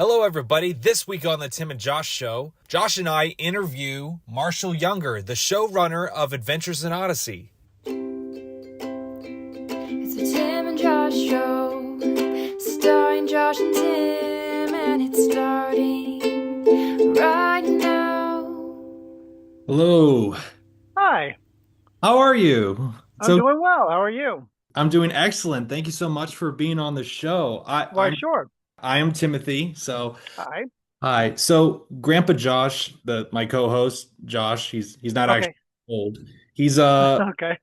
Hello, everybody. This week on the Tim and Josh Show, Josh and I interview Marshal Younger, the showrunner of Adventures in Odyssey. It's the Tim and Josh Show, starring Josh and Tim, and it's starting right now. Hello. Hi, How are you? I'm doing well. How are you? I'm doing excellent. Thank you so much for being on the show. Why, sure. I am Timothy. Hi. Hi. So Grandpa Josh, my co-host Josh, he's not actually Okay. old. He's uh Okay.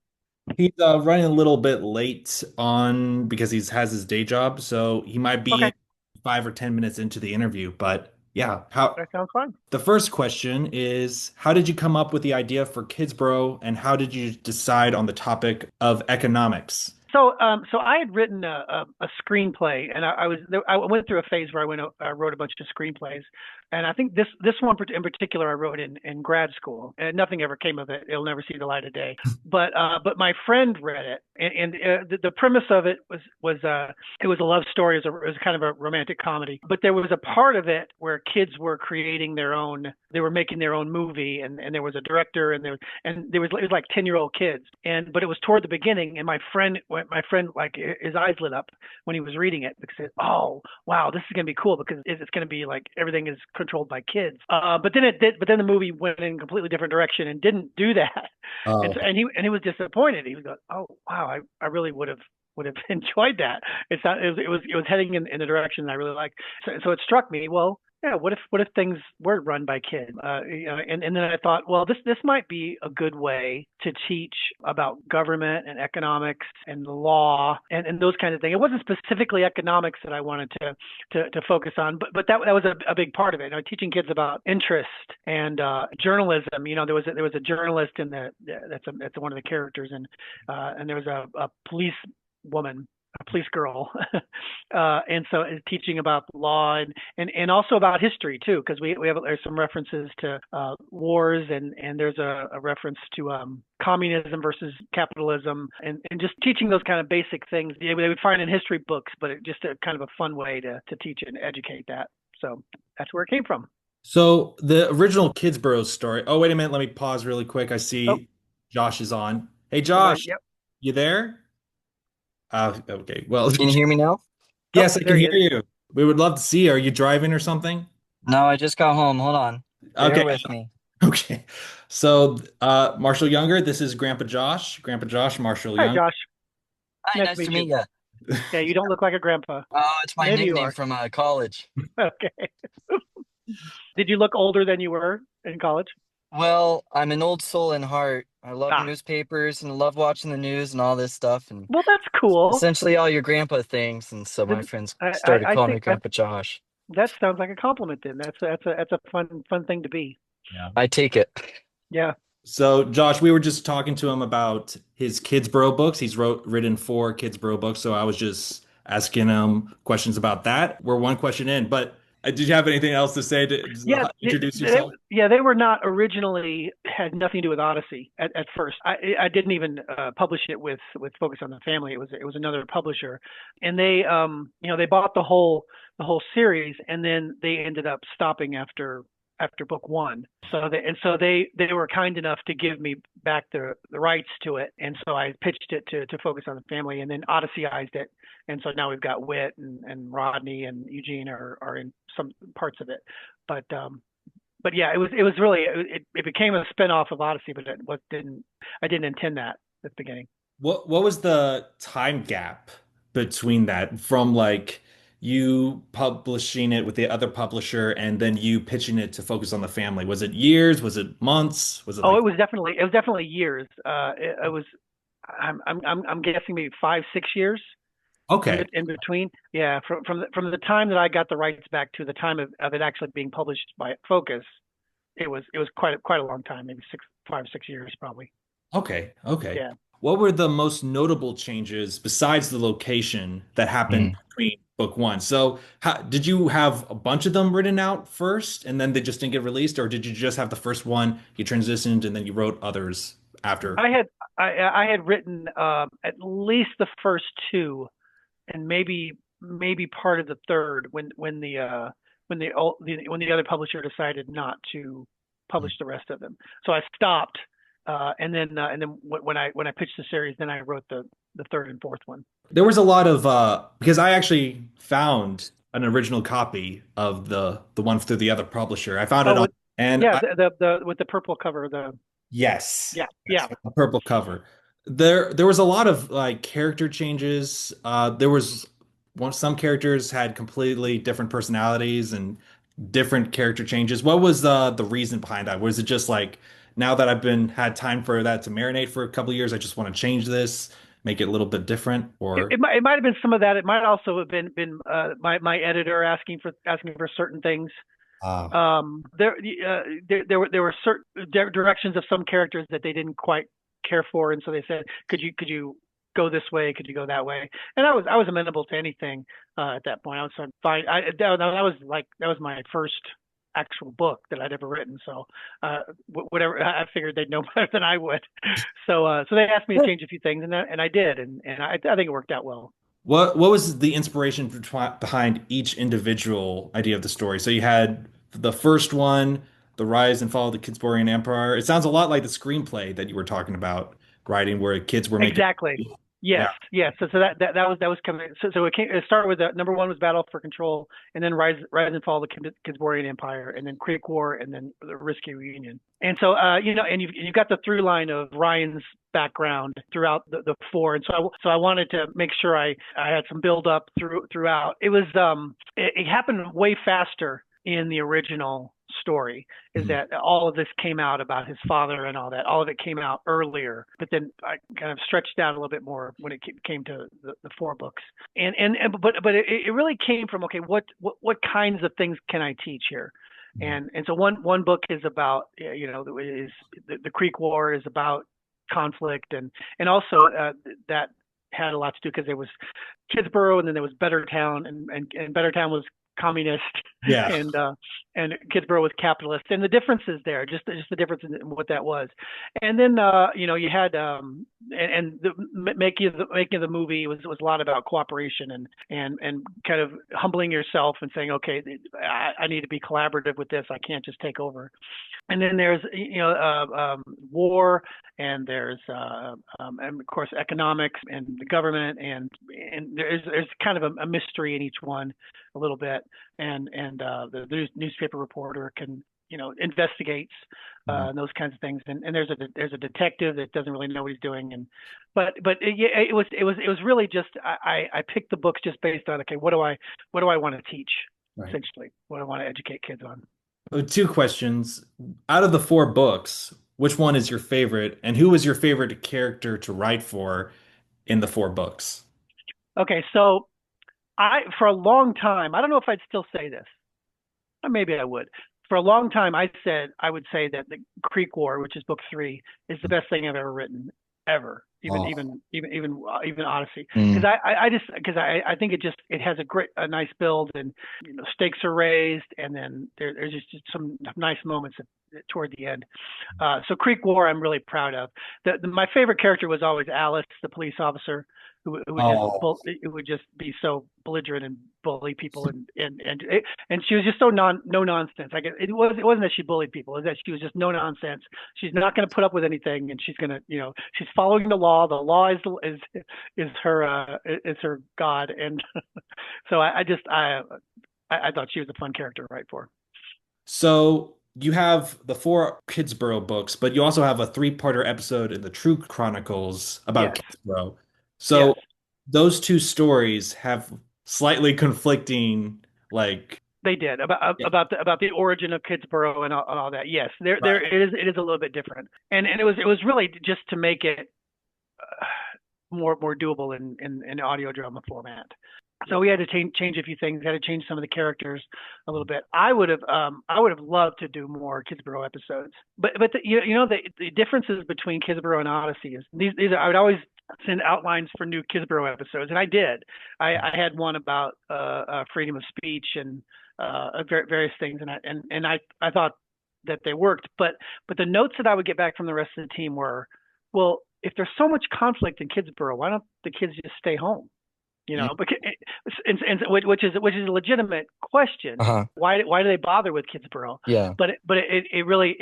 he's running a little bit late on because he has his day job, so he might be Okay. in 5 or 10 minutes into the interview. But yeah, how That sounds fun. the first question is, how did you come up with the idea for Kidsboro, and how did you decide on the topic of economics? So I had written a screenplay, and I went through a phase where I wrote a bunch of screenplays, and I think this one in particular I wrote in grad school, and nothing ever came of it. It'll never see the light of day. But my friend read it, and the premise of it was it was a love story. It was kind of a romantic comedy, but there was a part of it where kids were creating their own. They were making their own movie, and there was a director, and there was it was like 10-year-old kids, but it was toward the beginning, and my friend, like, his eyes lit up when he was reading it because he said, "Oh, wow, this is gonna be cool because it's gonna be like everything is controlled by kids." But then it did. But then the movie went in a completely different direction and didn't do that. And Oh, so, and he was disappointed. He was going, "Oh, wow, I really would have enjoyed that." It was heading in the direction that I really liked. So it struck me. Well, yeah, what if things were run by kids? And then I thought, well, this might be a good way to teach about government and economics and law and those kinds of things. It wasn't specifically economics that I wanted to focus on, but that was a big part of it. Teaching kids about interest and journalism. There was a journalist in that's one of the characters, and there was a police woman, a police girl, and so teaching about the law and also about history too, because there's some references to wars, and there's a reference to communism versus capitalism, and just teaching those kind of basic things they would find in history books, but just a kind of a fun way to teach and educate that. So that's where it came from. so the original Kidsboro story. Oh, wait a minute. Let me pause really quick. I Oh, see Josh is on. Hey, right. Josh, Yep. you there? Okay. Well, Can you hear me now? Oh, yes, I can there he hear is. you. We would love to see you. Are you driving or something? No, I just got home. Hold on. Bear Okay. with me. Okay. So, Marshall Younger, this is Grandpa Josh. Grandpa Josh, Marshall Hi, Younger. Josh. Hi, Nice to nice to meet you. meet you. Yeah, you don't look like a grandpa. Oh, it's my Maybe you nickname are. from college. Okay. Did you look older than you were in college? Well, I'm an old soul in heart. I love Ah, newspapers and love watching the news and all this stuff and well, that's cool. essentially all your grandpa things. And so my Then friends I, I, started I calling me think that Grandpa Josh. that sounds like a compliment. Then that's a fun thing to be. Yeah. I take it. Yeah. So, Josh, we were just talking to him about his Kidsboro books. He's written 4 Kidsboro books, so I was just asking him questions about that. We're one question in, but did you have anything else to say to Yeah, introduce yourself? they were not originally had nothing to do with Odyssey at first. I didn't even publish it with Focus on the Family. It was another publisher, and they bought the whole series, and then they ended up stopping after book one. So they were kind enough to give me back the rights to it, and so I pitched it to Focus on the Family, and then Odysseyized it, and so now we've got Wit and Rodney and Eugene are in some parts of it, but yeah, it was really it became a spinoff of Odyssey, but I didn't intend that at the beginning. What was the time gap between that from like you publishing it with the other publisher and then you pitching it to Focus on the Family? Was it years? Was it months? Was it Oh, like it was definitely years. It was I'm guessing maybe 5-6 years okay, in between. Yeah, from the time that I got the rights back to the time of it actually being published by Focus, it was quite a long time, maybe 5-6 years probably. okay. Yeah. What were the most notable changes besides the location that happened Mm. between book one? So, did you have a bunch of them written out first and then they just didn't get released, or did you just have the first one, you transitioned, and then you wrote others after? I had I had written at least the first two, and maybe part of the third when the other publisher decided not to publish the rest of them. So I stopped, and then when I pitched the series, then I wrote the third and fourth one. There was a lot of because I actually found an original copy of the one through the other publisher. I found Oh, it on, with and yeah, I, the with the purple cover, the yes, yeah, yes, yeah. a purple cover. There was a lot of like character changes. There was some characters had completely different personalities and different character changes. What was the reason behind that? Was it just like now that I've been had time for that to marinate for a couple of years, I just want to change this, make it a little bit different, or It might have been some of that. It might also have been my editor asking for certain things. uh, There were certain directions of some characters that they didn't quite care for, and so they said, could you go this way? Could you go that way? And I was amenable to anything at that point. I was fine. That was my first actual book that I'd ever written. So whatever, I figured they'd know better than I would. So they asked me to change a few things, and I did, and I think it worked out well. what was the inspiration behind each individual idea of the story? So you had the first one, the rise and fall of the Kidsborian Empire. It sounds a lot like the screenplay that you were talking about writing, where kids were making. Exactly. Yeah. Yes, yes. So that was coming. So it started with number one was Battle for Control, and then Rise and Fall of the Kidsborian Empire, and then Creek War, and then the Risky Reunion. And so and you've got the through line of Ryan's background throughout the four, and so I wanted to make sure I had some build up throughout. It happened way faster in the original story, is Mhm. that all of this came out about his father and all that. All of it came out earlier, but then I kind of stretched out a little bit more when it came to the four books. But it really came from, okay, what kinds of things can I teach here? And so one book is about, is the Creek War is about conflict, and also that had a lot to do because there was Kidsboro, and then there was Bettertown, and Bettertown was communist, Yeah. and Kidsboro was capitalist, and the differences there, just the difference in what that was. And then you had and the making of the movie was a lot about cooperation and kind of humbling yourself and saying, okay, I need to be collaborative with this. I can't just take over. And then there's war, and there's and of course economics and the government, and there's kind of a mystery in each one a little bit, and the newspaper reporter can investigates Mhm. and those kinds of things, and there's a detective that doesn't really know what he's doing, but it was really just I picked the books just based on, okay, what do I want to teach, Right. essentially, what I want to educate kids on. Two questions. Out of the four books, which one is your favorite, and who was your favorite character to write for in the four books? Okay, so for a long time, I don't know if I'd still say this, or maybe I would. For a long time, I would say that the Creek War, which is book three, is the best thing I've ever written, ever. Oh. Even Odyssey, because Mm. I think it has a nice build, and stakes are raised, and then there's just some nice moments toward the end. So Creek War, I'm really proud of. My favorite character was always Alice, the police officer, Oh. who would just be so belligerent and bully people, and she was just so no nonsense. Like it wasn't that she bullied people; it was that she was just no nonsense. She's not going to put up with anything, and she's going to, she's following the law. The law is her god, and so I thought she was a fun character to write for. So you have the four Kidsboro books, but you also have a three-parter episode in the True Chronicles about Yes, Kidsboro. yes. So those two stories have slightly conflicting, like, They did, yeah, about the origin of Kidsboro and all that. Yes, there right. it is a little bit different, and it was really just to make it more doable in audio drama format. So we had to change a few things. Had to change some of the characters a little bit. I would have loved to do more Kidsboro episodes, but the differences between Kidsboro and Odyssey is these are, I would always send outlines for new Kidsboro episodes, and I did. I had one about freedom of speech and various things, and I thought that they worked, but the notes that I would get back from the rest of the team were, well, if there's so much conflict in Kidsboro, why don't the kids just stay home? You know, because which is a legitimate question. Uh-huh. Why do they bother with Kidsboro? Yeah. It really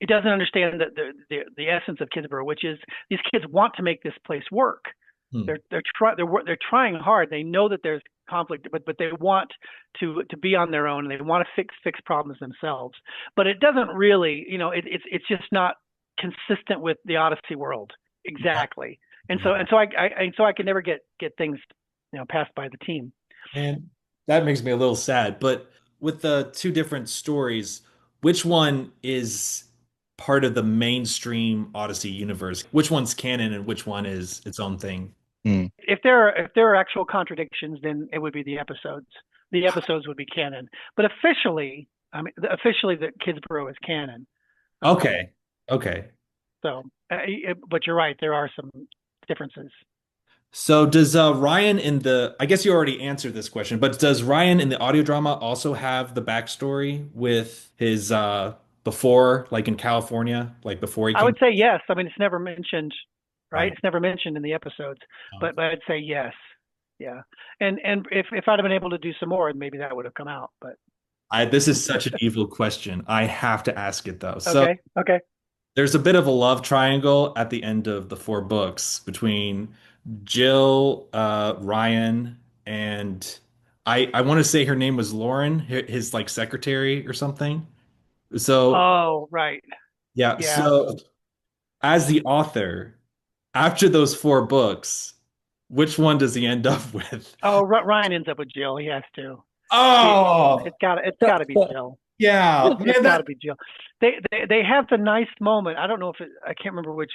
it doesn't understand the essence of Kidsboro, which is these kids want to make this place work. Hmm. They're trying hard. They know that there's conflict, but they want to be on their own, and they want to fix problems themselves. But it doesn't really, it's just not consistent with the Odyssey world exactly. And Yeah. so I can never get things passed by the team. And that makes me a little sad. But with the two different stories, which one is part of the mainstream Odyssey universe? Which one's canon and which one is its own thing? Mm. If there are actual contradictions, then it would be the episodes. The episodes would be canon. But officially, the Kidsboro is canon. Um, Okay. Okay. so, but you're right. There are some differences. So does Ryan in the, I guess you already answered this question, but does Ryan in the audio drama also have the backstory with his before, like in California, like before he I came? would say yes. I mean, it's never mentioned, right? Oh, It's never mentioned in the episodes, oh. but I'd say yes. Yeah. And if I'd have been able to do some more, maybe that would have come out. But This is such an evil question. I have to ask it though. So okay, okay, there's a bit of a love triangle at the end of the four books between Jill, Ryan, and I want to say her name was Lauren, his like secretary or something. So oh right, yeah, yeah. so as the author, after those four books, which one does he end up with? Oh, Ryan ends up with Jill. He has to. He, Oh, it's got to be Jill. yeah, It's man, got that to be Jill. They have the nice moment. I don't know if I can't remember which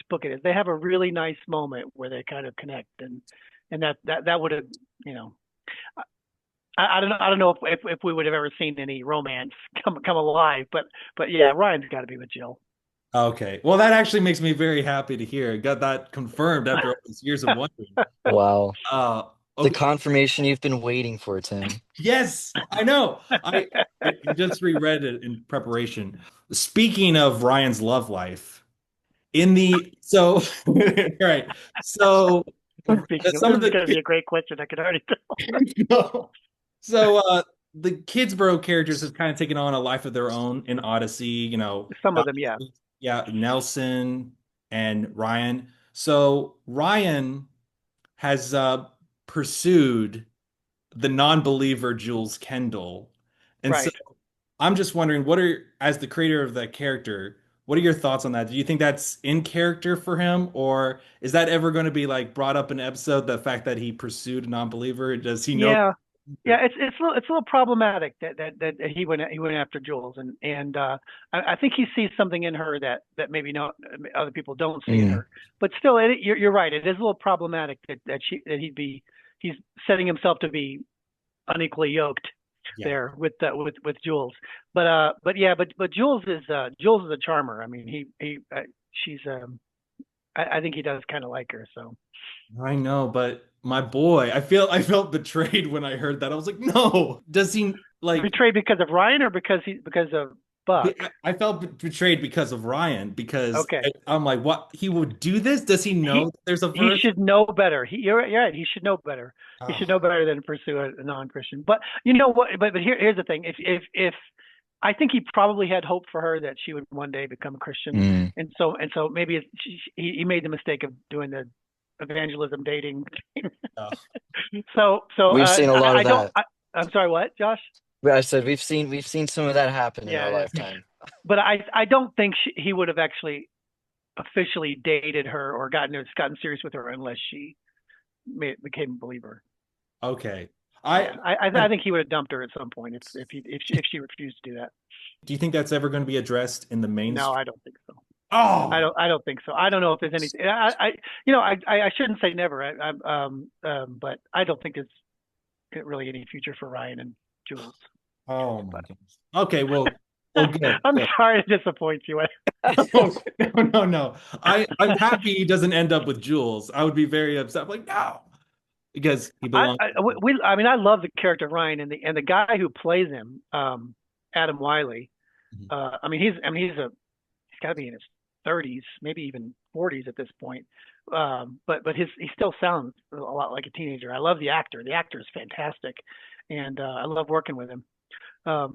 book it is. They have a really nice moment where they kind of connect, and that would have, you know, I don't know if we would have ever seen any romance come alive, but yeah, Ryan's got to be with Jill. okay. Well, that actually makes me very happy to hear. Got that confirmed after all these years of wondering. Wow. Uh, The okay. confirmation you've been waiting for, Tim. Yes, I know. I just reread it in preparation. Speaking of Ryan's love life, in the so right, so Speaking of, some this of is going to be the a great question. I can already tell. no. So the Kidsborough characters have kind of taken on a life of their own in Odyssey, Some of them, yeah, yeah, Nelson and Ryan. So Ryan has pursued the non-believer Jules Kendall. And so right. I'm just wondering, as the creator of that character, what are your thoughts on that? Do you think that's in character for him, or is that ever going to be like brought up in an episode, the fact that he pursued a non-believer? Does he know? Yeah, yeah. It's a little problematic that he went after Jules, and I think he sees something in her that maybe no other people don't see in Mm. her. But still, you're right. It is a little problematic he's setting himself to be unequally yoked Yeah. there with Jules. But yeah, but Jules is a charmer. I mean, she's I think he does kind of like her. So I know, but my boy, I felt betrayed when I heard that. I was like, no. Does he like betrayed because of Ryan or because of Buck? I felt betrayed because of Ryan because Okay. I'm like, what? He would do this? Does he know He that there's a he verse? should know better. You're right. He should know better. He should know Oh, better than pursue a non-Christian. But you know what? But here's the thing. If I think he probably had hope for her that she would one day become a Christian, Mm. and so maybe he made the mistake of doing the evangelism dating. oh. So We've seen a lot I of don't. that. I'm sorry. What, Josh? I said we've seen some of that happen in our Yeah, yeah. lifetime. But I don't think he would have actually officially dated her or gotten serious with her unless she became a believer. Okay. Yeah, I I think he would have dumped her at some point if she refused to do that. do you think that's ever going to be addressed in the No, mainstream? I don't think so. I Oh, don't I don't think so. I don't know if there's anything. I shouldn't say never. But I don't think there's really any future for Ryan and Jules. oh my But goodness. Okay, well, good, I'm good. sorry to disappoint you. No, no, no, no. I'm happy he doesn't end up with Jules. I would be very upset. I'm like, no, because he belongs. I mean, I love the character of Ryan and the guy who plays him, Adam Wiley. Mhm. I mean, he's got to be in his 30s, maybe even 40s at this point. but he still sounds a lot like a teenager. I love the actor. The actor is fantastic, and I love working with him. I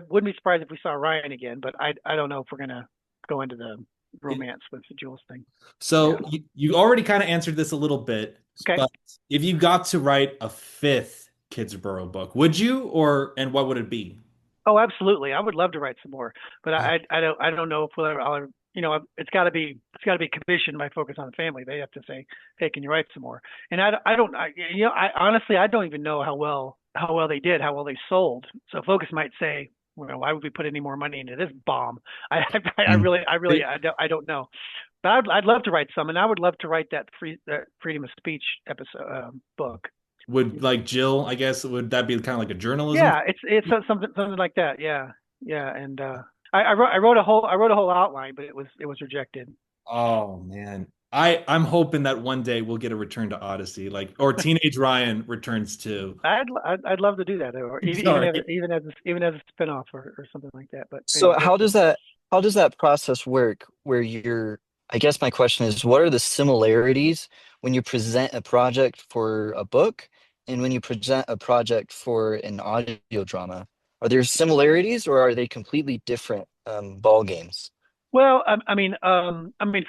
wouldn't be surprised if we saw Ryan again, but I don't know if we're gonna go into the romance with the Jules thing. Yeah. So you already kind of answered this a little bit, Okay. but if you got to write a fifth Kidsboro book, would you, or and what would it be? Oh, absolutely. I would love to write some more, but I don't know if we'll ever. It's got to be commissioned by Focus on the Family. They have to say, hey, can you write some more? And I don't. I honestly I don't even know how well they did, how well they sold. So Focus might say, well, why would we put any more money into this bomb? Mm. I don't know. But I'd love to write some, and I would love to write that freedom of speech episode book. Would like Jill, I guess, would that be kind of like a journalism? Yeah, it's something like that. Yeah, yeah. And I wrote a whole outline, but it was rejected. Oh man. I'm hoping that one day we'll get a return to Odyssey, like or Teenage Ryan returns to. I'd love to do that, or Sorry. even as a spinoff or something like that. But So anyway, we'll see. how does that process work where I guess my question is, what are the similarities when you present a project for a book and when you present a project for an audio drama? Are there similarities or are they completely different ball games? Well, I mean,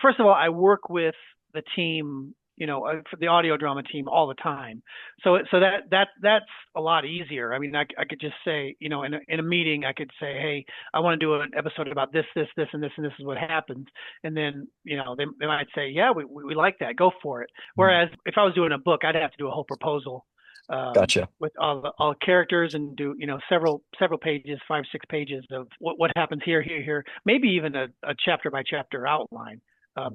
first of all, I work with the team, for the audio drama team all the time. So that's a lot easier. I mean, I could just say, in a meeting, I could say, hey, I want to do an episode about this, and this, and this is what happens. And then, they might say, yeah, we like that, go for it. Whereas if I was doing a book, I'd have to do a whole proposal Gotcha. with all the characters and do several pages, 5 6 pages of what happens here, maybe even a chapter by chapter outline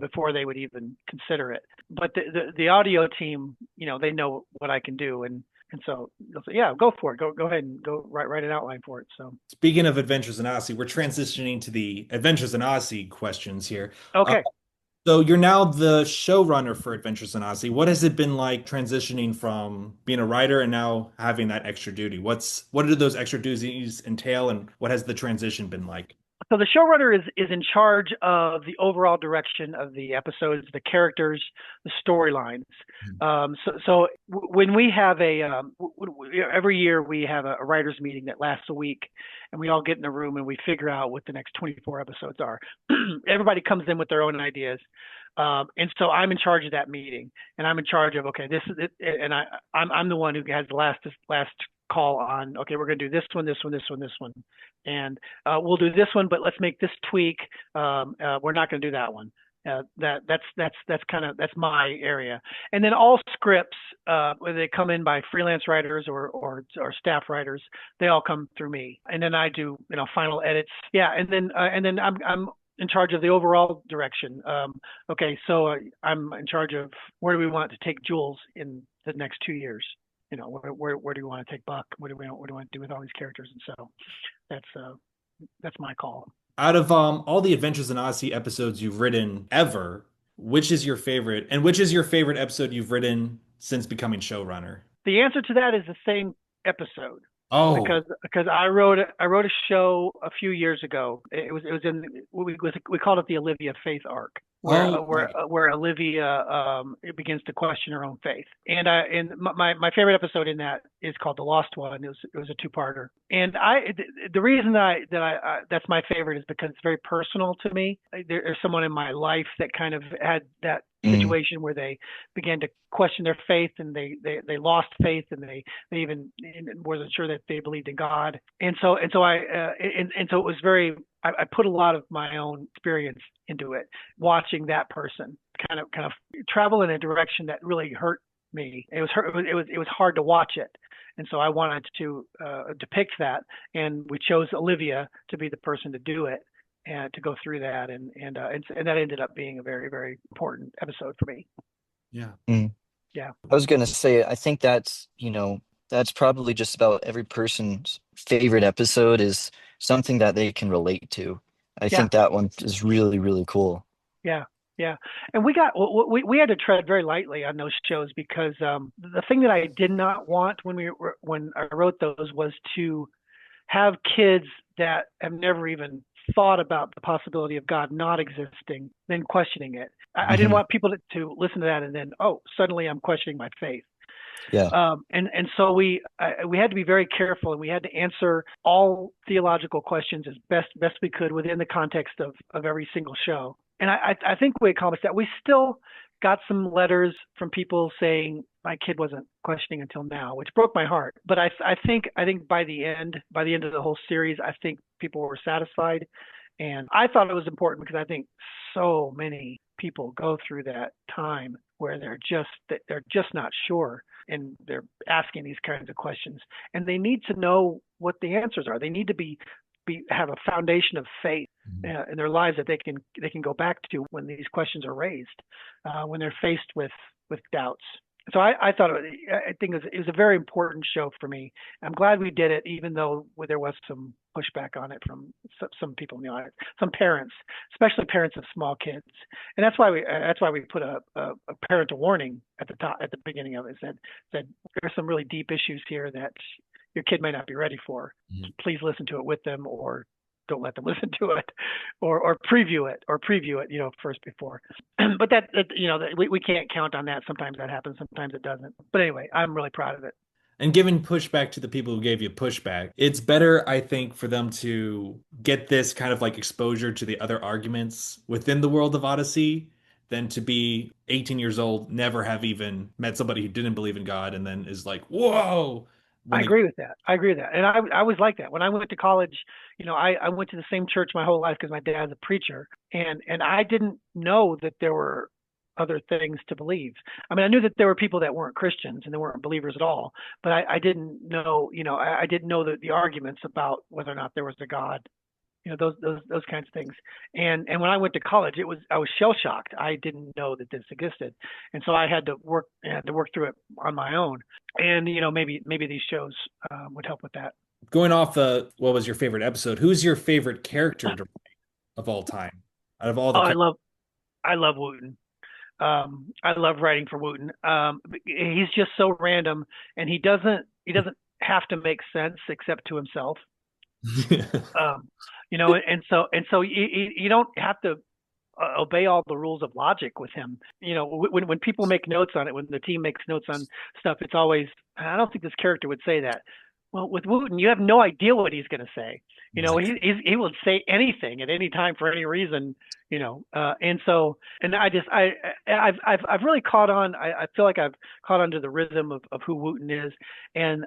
before they would even consider it. But the audio team, they know what I can do, and so they'll say, yeah, go for it, go ahead and go write an outline for it. So Speaking of Adventures in Odyssey, we're transitioning to the Adventures in Odyssey questions here. Uh, okay. so you're now the showrunner for Adventures in Odyssey. What has it been like transitioning from being a writer and now having that extra duty? What do those extra duties entail, and what has the transition been like? So the showrunner is in charge of the overall direction of the episodes, the characters, the storylines. When we have every year we have a writers meeting that lasts a week, and we all get in a room and we figure out what the next 24 episodes are. Everybody comes in with their own ideas. And so I'm in charge of that meeting, and I'm in charge of, okay, this is it, and I'm the one who has the last call on, okay, we're going to do this one, and we'll do this one, but let's make this tweak. We're not going to do that one. That's my area. And then all scripts, whether they come in by freelance writers or staff writers, they all come through me. And then I do, final edits. Yeah. And then I'm in charge of the overall direction. Okay. So I'm in charge of where do we want to take Jules in the next 2 years? Where do we want to take Buck? What do we want to do with all these characters? And so that's my call. Out of all the Adventures in Odyssey episodes you've written ever, which is your favorite? And which is your favorite episode you've written since becoming showrunner? The answer to that is the same episode. Oh, Because I wrote a show a few years ago. It was in we called it the Olivia Faith arc, oh, where Olivia it begins to question her own faith. And my favorite episode in that is called The Lost One. It was a two-parter. And the reason that's my favorite is because it's very personal to me. There's someone in my life that kind of had that situation where they began to question their faith, and they lost faith, and they even wasn't sure that they believed in God. And so it was very, I put a lot of my own experience into it, watching that person kind of travel in a direction that really hurt me. It was hard to watch it. And so I wanted to depict that, and we chose Olivia to be the person to do it and to go through that, and that ended up being a very, very important episode for me. yeah. Yeah. I was gonna say, I think that's probably just about every person's favorite episode is something that they can relate to. I Yeah. think that one is really, really cool. Yeah. Yeah. And we had to tread very lightly on those shows because the thing that I did not want when I wrote those was to have kids that have never even thought about the possibility of God not existing, then questioning it. I didn't Hmm. want people to listen to that and then, oh, suddenly I'm questioning my faith. Yeah. And so we had to be very careful, and we had to answer all theological questions as best we could within the context of every single show. And I think we accomplished that. We still got some letters from people saying my kid wasn't questioning until now, which broke my heart. But I think by the end of the whole series, I think people were satisfied, and I thought it was important because I think so many people go through that time where they're just not sure, and they're asking these kinds of questions, and they need to know what the answers are. They need to have a foundation of faith in their lives that they can go back to when these questions are raised, when they're faced with doubts. So I thought I think it was a very important show for me. I'm glad we did it, even though there was some pushback on it from some people in the audience, some parents, especially parents of small kids, and that's why we put a parental warning at the top at the beginning of it. Said there's some really deep issues here that your kid might not be ready for. Mhm. Please listen to it with them, or don't let them listen to it, or preview it, first before. But that we can't count on that. Sometimes that happens, sometimes it doesn't. But anyway, I'm really proud of it. And giving pushback to the people who gave you pushback, it's better, I think, for them to get this kind of like exposure to the other arguments within the world of Odyssey than to be 18 years old, never have even met somebody who didn't believe in God, and then is like, whoa, when I they. agree with that. I agree with that. And I was like that when I went to college. I went to the same church my whole life because my dad's a preacher, and I didn't know that there were other things to believe. I mean, I knew that there were people that weren't Christians and they weren't believers at all, but I didn't know, I didn't know the arguments about whether or not there was a God, those kinds of things. And when I went to college, I was shell shocked. I didn't know that this existed, and so I had to work through it on my own. And maybe these shows would help with that. Going off what was your favorite episode? Who's your favorite character of all time? Out of all Oh, the characters. I love Wooten. I love writing for Wooten. He's just so random, and he doesn't have to make sense except to himself. And so you don't have to obey all the rules of logic with him. When people make notes on it, when the team makes notes on stuff, it's always, I don't think this character would say that. Well, with Wooten, you have no idea what he's going to say. He will say anything at any time for any reason. And I've really caught on. I feel like I've caught on to the rhythm of who Wooten is, and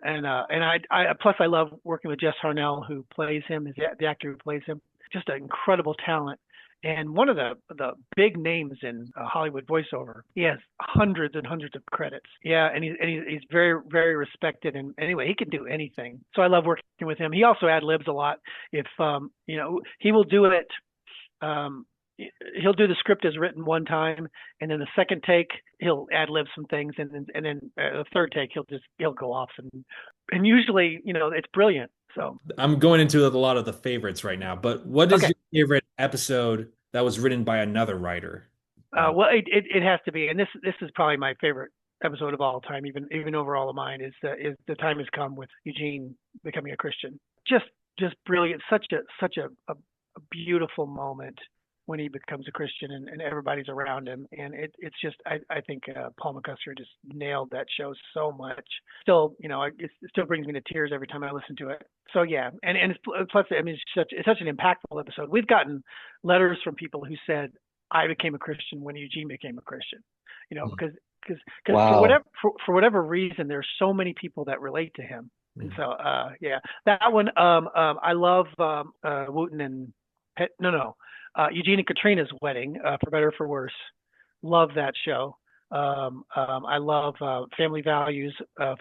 plus I love working with Jess Harnell, who plays him, is the actor who plays him. Just an incredible talent, and one of the big names in Hollywood voiceover. He has hundreds and hundreds of credits. Yeah, and he's very, very respected. And anyway, he can do anything. So I love working with him. He also ad libs a lot. If he will do it. Um, he'll do the script as written one time, and then the second take he'll ad lib some things, and then the third take he'll go off, and usually it's brilliant. So I'm going into a lot of the favorites right now, but what is okay. your favorite episode that was written by another writer? Well, it has to be, and this is probably my favorite episode of all time, even over all of mine. Is the time has come with Eugene becoming a Christian. Just brilliant. Such a beautiful moment when he becomes a Christian, and everybody's around him, and it's just I think Paul McCusker just nailed that show so much. Still, it still brings me to tears every time I listen to it. So yeah, and plus I mean it's such an impactful episode. We've gotten letters from people who said I became a Christian when Eugene became a Christian. Because Wow. for whatever reason, there's so many people that relate to him. And Mm. so yeah, that one I love Wooten and no no Eugene and Katrina's wedding, for better or for worse. Love that show. I love Family Values,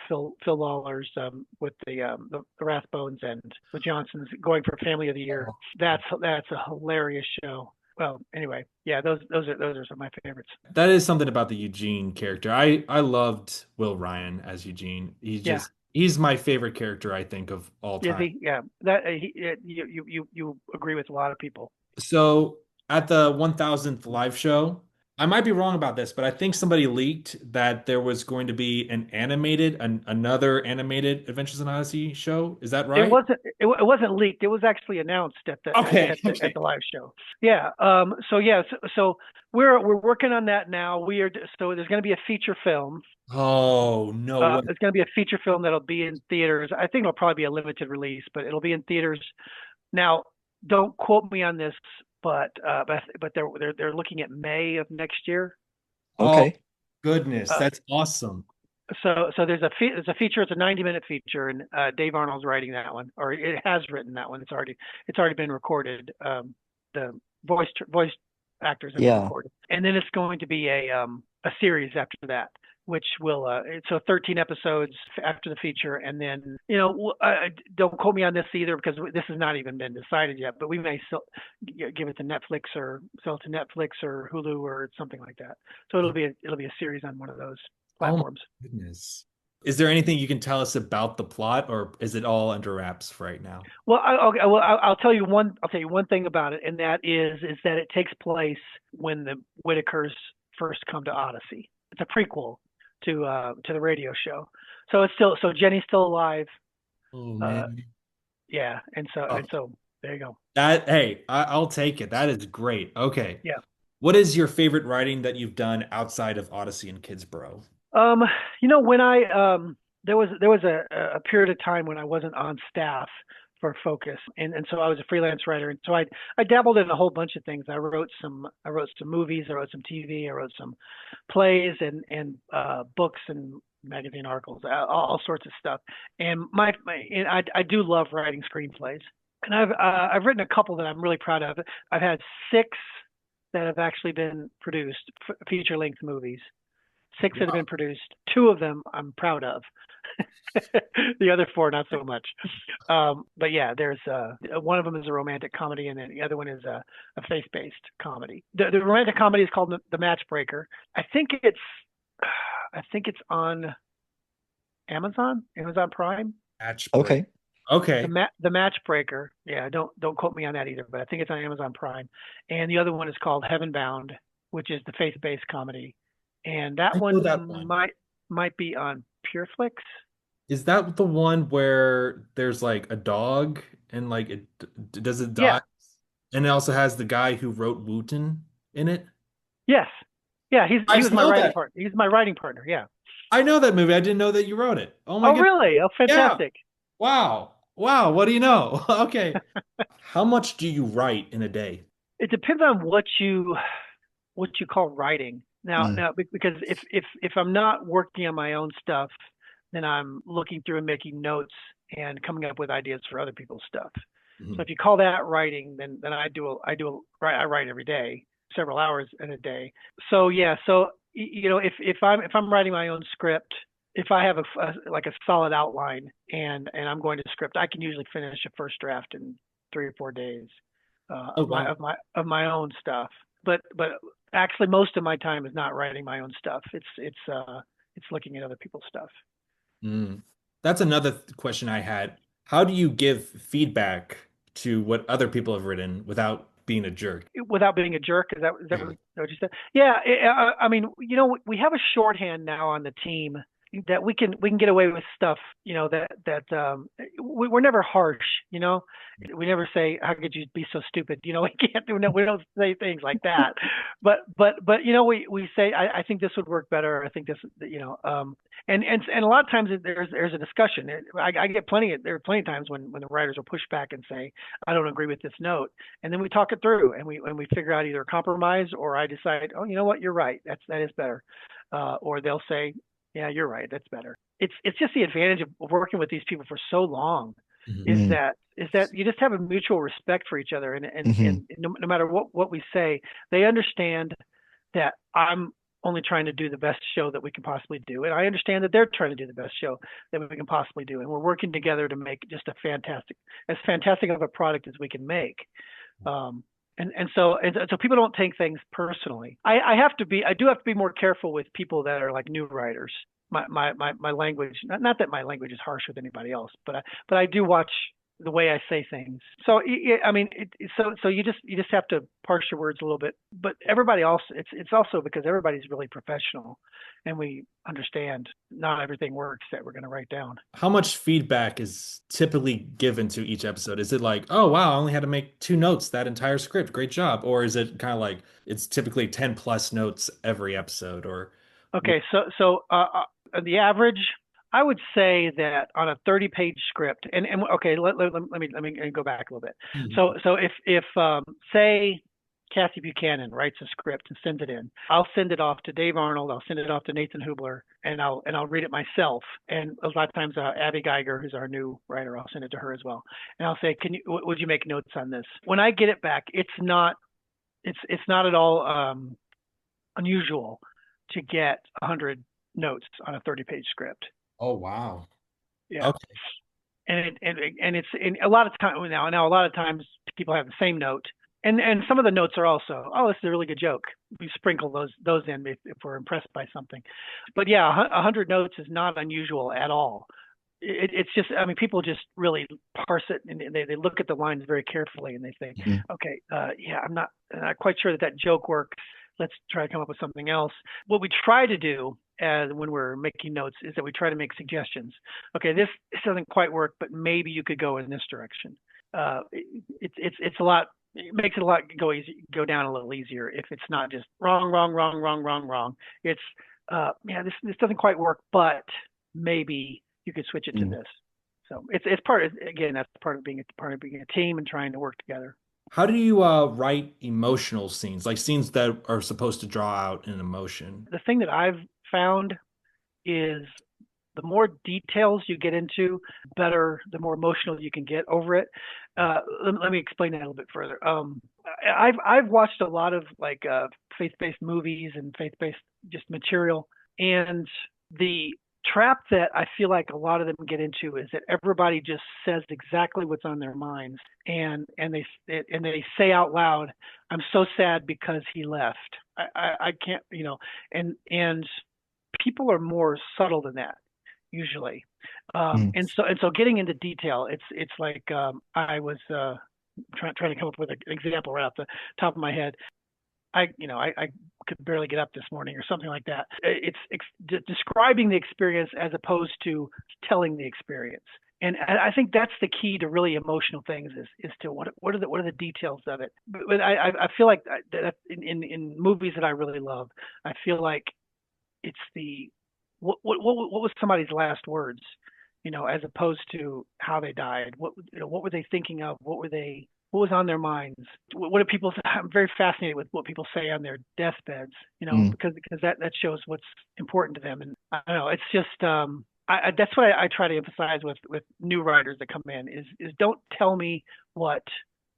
Phil Lawler's with the Rathbones and the Johnsons going for Family of the Year. That's a hilarious show. Well, anyway, yeah, those are some of my favorites. That is something about the Eugene character. I loved Will Ryan as Eugene. Yeah, He's my favorite character, I think, of all is time. he? Yeah, that you agree with a lot of people. So at the 1000th live show, I might be wrong about this, but I think somebody leaked that there was going to be another animated Adventures in Odyssey show. Is that It right? wasn't it wasn't leaked. It was actually announced at the Okay, at okay. the live show. Yeah. So we're working on that now. So there's going to be a feature film. Oh, no way. It's going to be a feature film that'll be in theaters. I think it'll probably be a limited release, but it'll be in theaters. Now, don't quote me on this, but they're looking at May of next year. Oh, Okay. goodness. Uh, That's awesome. so there's a feature. It's a 90-minute feature, and Dave Arnold's writing that one, or it has written that one. It's already been recorded. The voice actors have been Yeah. recorded, and then it's going to be a series after that, which will so 13 episodes after the feature, and then don't quote me on this either because this has not even been decided yet, but we may still give it to Netflix or sell it to Netflix or Hulu or something like that. So it'll be a series on one of those Oh my platforms. goodness. Is there anything you can tell us about the plot, or is it all under wraps for right now? Well, okay, well, I'll tell you one. I'll tell you one thing about it, and that is that it takes place when the Whitakers first come to Odyssey. It's a prequel to the radio show. So it's still so Jenny's still alive. Oh Uh, man. yeah, Oh, and so there you go. I'll take it. That is great. Okay. Yeah. What is your favorite writing that you've done outside of Odyssey and Kidsboro? Um, when there was a period of time when I wasn't on staff for Focus, and so I was a freelance writer, and so I dabbled in a whole bunch of things. I wrote some movies, I wrote some TV, I wrote some plays and books and magazine articles, all sorts of stuff. And I do love writing screenplays, and I've written a couple that I'm really proud of. I've had six that have actually been produced, feature length movies. Six that have been Wow. produced. Two of them I'm proud of. The other four not so much. But yeah, there's one of them is a romantic comedy, and then the other one is a faith-based comedy. The romantic comedy is called The Matchbreaker. I think it's I think it's on Amazon Prime. Match break. Okay. Okay. The Matchbreaker. Yeah, don't quote me on that either, but I think it's on Amazon Prime. And the other one is called Heaven Bound, which is the faith-based comedy, and that I know one that one. might be on PureFlix. Is that the one where there's like a dog and like does it Yeah. die? And it also has the guy who wrote Wooten in it. Yes. Yeah. I He was my know writing that. partner. He's my writing partner. Yeah. I know that movie. I didn't know that you wrote it. Oh my Oh, goodness. really? Oh, Yeah. fantastic. Wow. Wow. What do you know? Okay. How much do you write in a day? It depends on what you call writing. Mm. Because if I'm not working on my own stuff, then I'm looking through and making notes and coming up with ideas for other people's stuff. So Mhm. if you call that writing, then I write every day, several hours in a day. So yeah, so if I'm writing my own script, if I have like a solid outline and I'm going to script, I can usually finish a first draft in 3 or 4 days Oh wow. of my own stuff. But actually, most of my time is not writing my own stuff. It's looking at other people's stuff. Mm. That's another question I had. How do you give feedback to what other people have written without being a jerk? Without being a jerk. Is that Yeah. what you said? Yeah, I mean, we have a shorthand now on the team that we can get away with stuff. We're never harsh. We never say, "How could you be so stupid?" We can't do no, we don't say things like that. But we say, I think this would work better. I think this, and a lot of times there's a discussion. I get there are plenty of times when the writers will push back and say, "I don't agree with this note," and then we talk it through and we figure out either a compromise or I decide, oh, you know what, you're right, that is better, or they'll say, yeah, you're right, that's better. It's just the advantage of working with these people for so long is Mhm. Mm. that you just have a mutual respect for each other, Hmm. and no matter what we say, they understand that I'm only trying to do the best show that we can possibly do, and I understand that they're trying to do the best show that we can possibly do, and we're working together to make just as fantastic of a product as we can make. Um, and so people don't take things personally. I do have to be more careful with people that are like new writers. My language, not that my language is harsh with anybody else, but I do watch the way I say things. So I mean, so you just have to parse your words a little bit. But everybody also, it's also because everybody's really professional, and we understand not everything works that we're going to write down. How much feedback is typically given to each episode? Is it like, oh wow, I only had to make 2 notes that entire script, great job? Or is it kind of like it's typically 10 plus notes every episode? Or Okay, the average, I would say that on a 30-page script, and okay, let me go back a little bit. Mhm. So if say Kathy Buchanan writes a script and sends it in, I'll send it off to Dave Arnold, I'll send it off to Nathan Hubler, and I'll read it myself. And a lot of times, Abby Geiger, who's our new writer, I'll send it to her as well, and I'll say, would you make notes on this? When I get it back, it's not at all unusual to get 100 notes on a 30-page script. Oh wow. Yeah. Okay. And it's in a lot of time now a lot of times people have the same note, and some of the notes are also, oh, this is a really good joke. We sprinkle those in if we're impressed by something. But yeah, 100 notes is not unusual at all. It's just, I mean, people just really parse it, and they look at the lines very carefully, and they think, Mhm. okay, yeah, I'm not quite sure that joke works. Let's try to come up with something else. What we try to do when we're making notes is that we try to make suggestions. Okay, this doesn't quite work, but maybe you could go in this direction. It's a lot. It makes it a lot go down a little easier if it's not just wrong, wrong, wrong, wrong, wrong, wrong. It's yeah, this doesn't quite work, but maybe you could switch it to Mm. this. So it's part of, again, that's part of being a team and trying to work together. How do you write emotional scenes, like scenes that are supposed to draw out an emotion? The thing that I've found is the more details you get into, the more emotional you can get over it. Let me explain that a little bit further. I've watched a lot of like faith-based movies and faith-based just material, and the trap that I feel like a lot of them get into is that everybody just says exactly what's on their minds, and they say out loud, "I'm so sad because he left. I can't," and people are more subtle than that usually. Mm. And so getting into detail, it's like I was trying to come up with an example right off the top of my head. I could barely get up this morning or something like that. It's describing the experience as opposed to telling the experience. And I think that's the key to really emotional things is to what are the details of it. But I feel like that in movies that I really love, I feel like it's the what was somebody's last words, as opposed to how they died. What were they thinking of? What was on their minds? What do people? I'm very fascinated with what people say on their deathbeds, Mm. because that shows what's important to them. And I don't know, it's just that's what I try to emphasize with new writers that come in is don't tell me what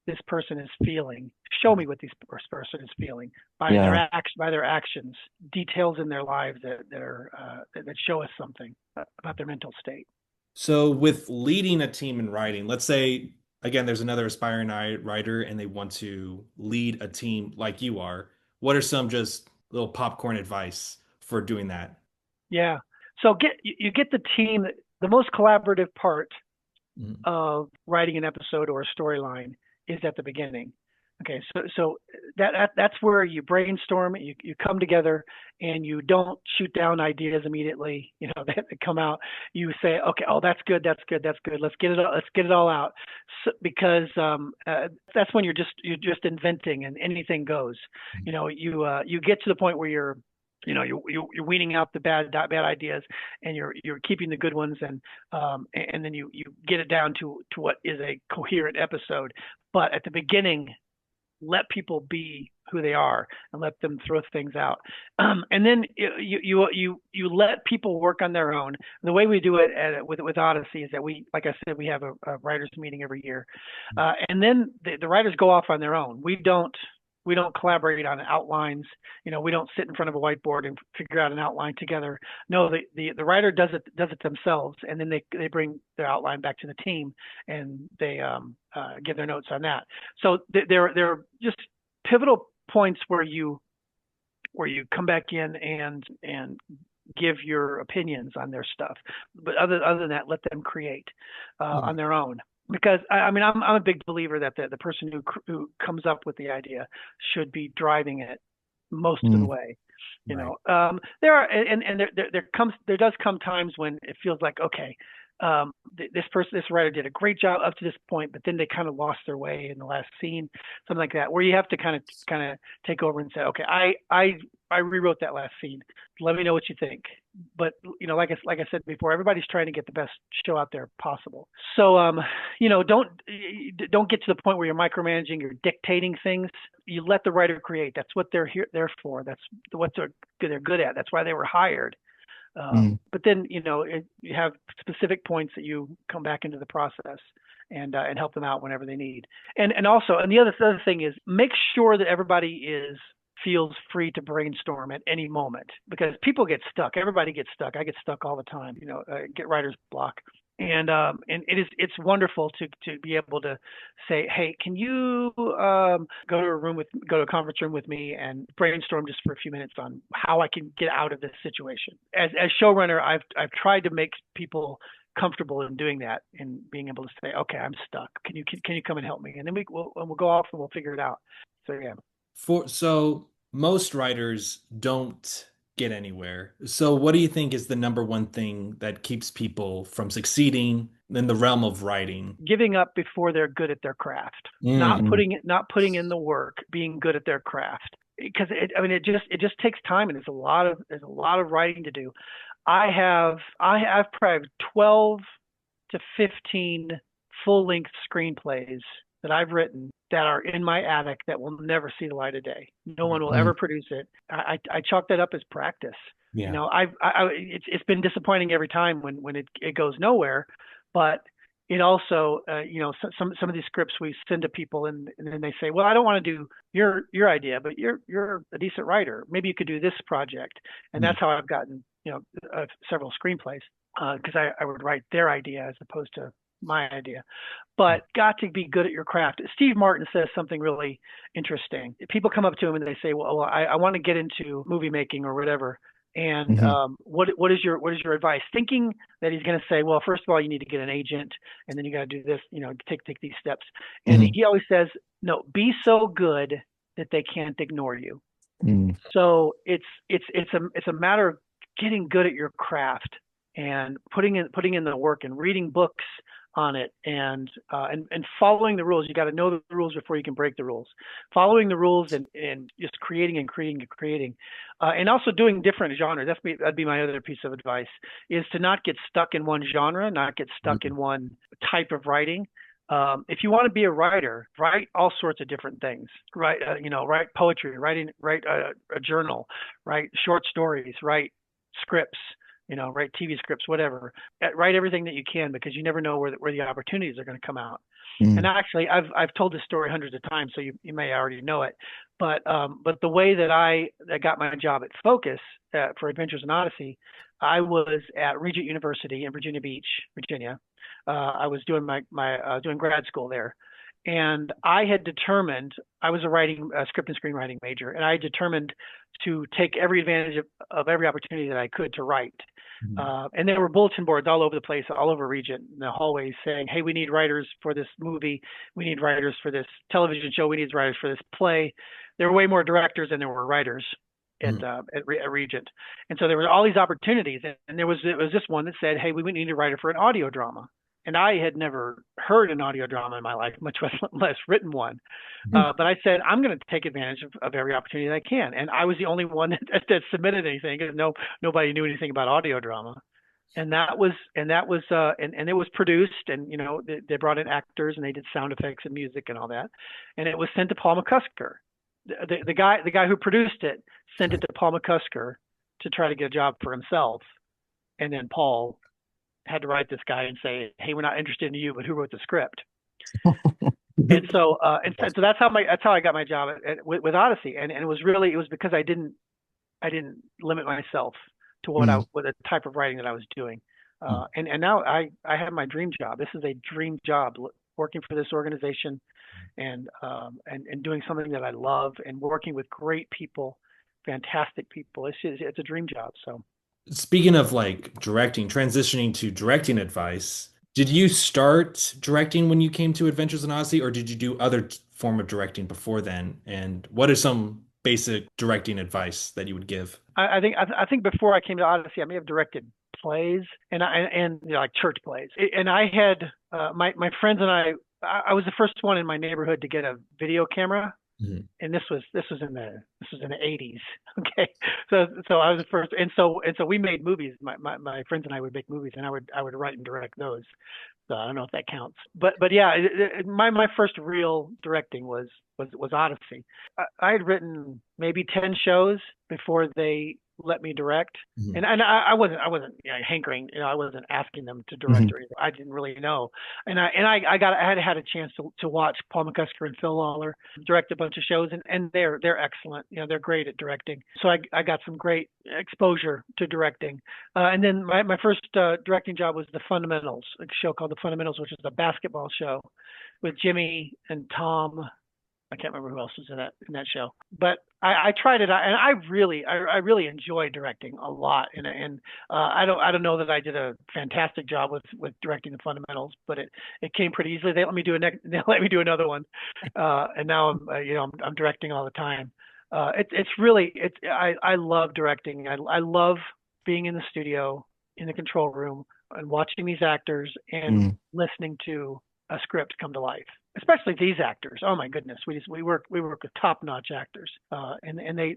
this person is feeling. Show me what this person is feeling by Yeah. their actions, details in their lives that show us something about their mental state. So, with leading a team in writing, let's say again, there's another aspiring writer and they want to lead a team like you are. What are some just little popcorn advice for doing that? Yeah. So you get the team. The most collaborative part Mhm. of writing an episode or a storyline is at the beginning. Okay, so that's where you brainstorm, you come together, and you don't shoot down ideas immediately. That come out. You say, okay, oh, that's good, that's good, that's good. Let's get it all out, because that's when you're just inventing and anything goes. You get to the point where you're weeding out the bad ideas, and you're keeping the good ones, and then you get it down to what is a coherent episode. But at the beginning, let people be who they are and let them throw things out. And then you let people work on their own. The way we do it with Odyssey is that like I said, we have a writers meeting every year, and then the writers go off on their own. We don't collaborate on outlines. We don't sit in front of a whiteboard and figure out an outline together. No, the writer does it themselves, and then they bring their outline back to the team, and they give their notes on that. So they're just pivotal points where you come back in and give your opinions on their stuff. But other than that, let them create on their own. because I mean I'm a big believer that the person who comes up with the idea should be driving it most of the Mm, way. Right. There are and there does come times when it feels like, okay, this writer did a great job up to this point, but then they kind of lost their way in the last scene, something like that, where you have to kind of take over and say, okay, I rewrote that last scene. Let me know what you think. But like I said before, everybody's trying to get the best show out there possible. So don't get to the point where you're micromanaging, you're dictating things. You let the writer create. That's what they're here there for. That's what they're good at. That's why they were hired. mm, But then you have specific points that you come back into the process and help them out whenever they need. And also, and the other thing is, make sure that everybody is feels free to brainstorm at any moment, because people get stuck. Everybody gets stuck. I get stuck all the time. Get writer's block. And it's wonderful to be able to say, hey, can you go to a conference room with me and brainstorm just for a few minutes on how I can get out of this situation. As showrunner, I've tried to make people comfortable in doing that and being able to say, okay, I'm stuck. Can you come and help me? And then we'll go off and we'll figure it out. So yeah. So most writers don't get anywhere. So what do you think is the number one thing that keeps people from succeeding in the realm of writing? Giving up before they're good at their craft, not Mm, mm, putting in the work, being good at their craft. Because it just takes time, and there's a lot of writing to do. I've probably 12 to 15 full length screenplays that I've written that are in my attic that will never see the light of day. No one will mm, ever produce it. I chalk that up as practice. yeah. It's been disappointing every time when it goes nowhere, but it also, some of these scripts we send to people, and then they say, well, I don't want to do your idea, but you're a decent writer. Maybe you could do this project. And Mm, that's how I've gotten, several screenplays, because I would write their idea as opposed to my idea. But got to be good at your craft. Steve Martin says something really interesting. People come up to him and they say, well, I want to get into movie making or whatever. And mhm, what is your advice? Thinking that he's going to say, well, first of all, you need to get an agent, and then you got to do this, take these steps. And mhm, he always says, no, be so good that they can't ignore you. mm, So it's a matter of getting good at your craft and putting in the work and reading books on it, and following the rules. You got to know the rules before you can break the rules. Following the rules and just creating and creating and creating, and also doing different genres. That'd be my other piece of advice, is to not get stuck in one genre, not get stuck in one type of writing. If you want to be a writer, write all sorts of different things. Write poetry, write a journal, write short stories, write scripts, write TV scripts, whatever. Write everything that you can, because you never know where the opportunities are going to come out. And mm, actually, I've told this story hundreds of times, so you may already know it. But the way that I got my job at Focus, for Adventures in Odyssey, I was at Regent University in Virginia Beach, Virginia. I was doing doing grad school there, and I had determined, I was a script and screenwriting major, and I determined to take every advantage of every opportunity that I could to write. mm, And there were bulletin boards all over the place, all over Regent, in the hallways, saying, "Hey, we need writers for this movie. We need writers for this television show. We need writers for this play." There were way more directors than there were writers mm, at Regent, and so there were all these opportunities. And it was this one that said, "Hey, we need a writer for an audio drama." And I had never heard an audio drama in my life, much less written one. mm. But I said, I'm going to take advantage of every opportunity that I can. And I was the only one that submitted anything, because nobody knew anything about audio drama. And it was produced, and they brought in actors, and they did sound effects and music and all that. And it was sent to Paul McCusker. The guy who produced it sent it to Paul McCusker to try to get a job for himself. And then Paul had to write this guy and say, "Hey, we're not interested in you, but who wrote the script?" And so that's how I got my job with Odyssey. And it was because I didn't limit myself to mm, what the type of writing that I was doing. Mm. And now I have my dream job. This is a dream job, working for this organization, and doing something that I love, and working with great people, fantastic people. It's a dream job. So Speaking of like directing, transitioning to directing advice, Did you start directing when you came to Adventures in Odyssey, or did you do other form of directing before then? And what is some basic directing advice that you would give? I think before I came to Odyssey, I may have directed plays and you know, like church plays. And I had my friends and I was the first one in my neighborhood to get a video camera, Mhm. and this was in the 80s. Okay, so I was the first, and so we made movies. My friends and I would make movies, and I would write and direct those. So I don't know if that counts, but yeah, my first real directing was Odyssey. I had written maybe 10 shows before they let me direct, Mhm. and I wasn't hankering, I wasn't asking them to direct Mhm. or anything. I didn't really know, I had a chance to watch Paul McCusker and Phil Lawler direct a bunch of shows, and they're excellent. They're great at directing. So I got some great exposure to directing. And then my first directing job was The Fundamentals, a show called The Fundamentals, which is a basketball show with Jimmy and Tom. I can't remember who else was in that show, but I tried it out, and I really enjoyed directing a lot. And I don't know that I did a fantastic job with directing The Fundamentals, but it came pretty easily. They let me do they let me do another one, and now I'm directing all the time. It's really I love directing. I love being in the studio, in the control room, and watching these actors and Mm. listening to a script come to life, especially these actors. Oh my goodness, we work with top notch actors, and they